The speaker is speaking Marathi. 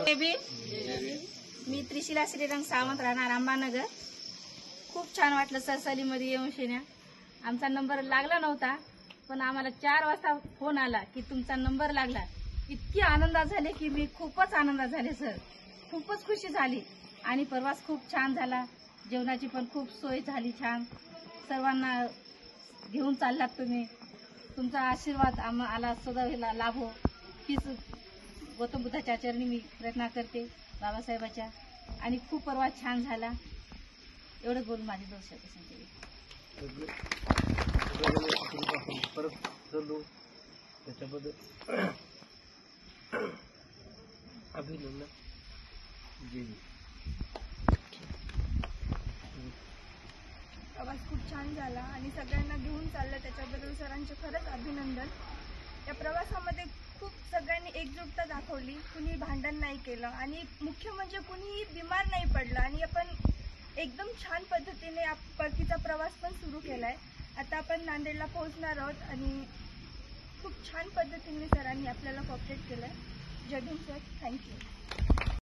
मी त्रिशिला श्रीरंग सावंत, राहणार अंबानगर। खूप छान वाटलं सर सलीमध्ये येऊन शिण्या। आमचा नंबर लागला नव्हता, पण आम्हाला 4 वाजता फोन आला की तुमचा नंबर लागला। इतकी आनंदात झाले की मी खूपच आनंदात झाले सर, खूपच खुशी झाली। आणि प्रवास खूप छान झाला, जेवणाची पण खूप सोय झाली छान। सर्वांना घेऊन चाललात तुम्ही, तुमचा आशीर्वाद आम्हाला सदैव लाभो हीच गौतम बुद्धाच्या चरणी मी प्रार्थना करते, बाबासाहेबाच्या। आणि खूप प्रवास छान झाला। एवढं बोलून माझे 2 शब्द संपले। परत चालू त्याच्याबद्दल अभिनंदन। प्रवास खूप छान झाला आणि सगळ्यांना घेऊन चाललं, त्याच्याबद्दल सरांचे खरंच अभिनंदन। या प्रवासामध्ये खूप सगळ्यांनी एकजुटता दाखवली, कुणी भांडण नाही केलं आणि मुख्य म्हणजे कुणीही बिमार नाही पडलं। आणि आपण एकदम छान पद्धतीने परतीचा प्रवास पण सुरू केलाय। आता आपण नांदेडला पोहोचणार आहोत आणि खूप छान पद्धतीने सरांनी आपल्याला कॉपरेट केलंय। जय भीम सर, थँक्यू।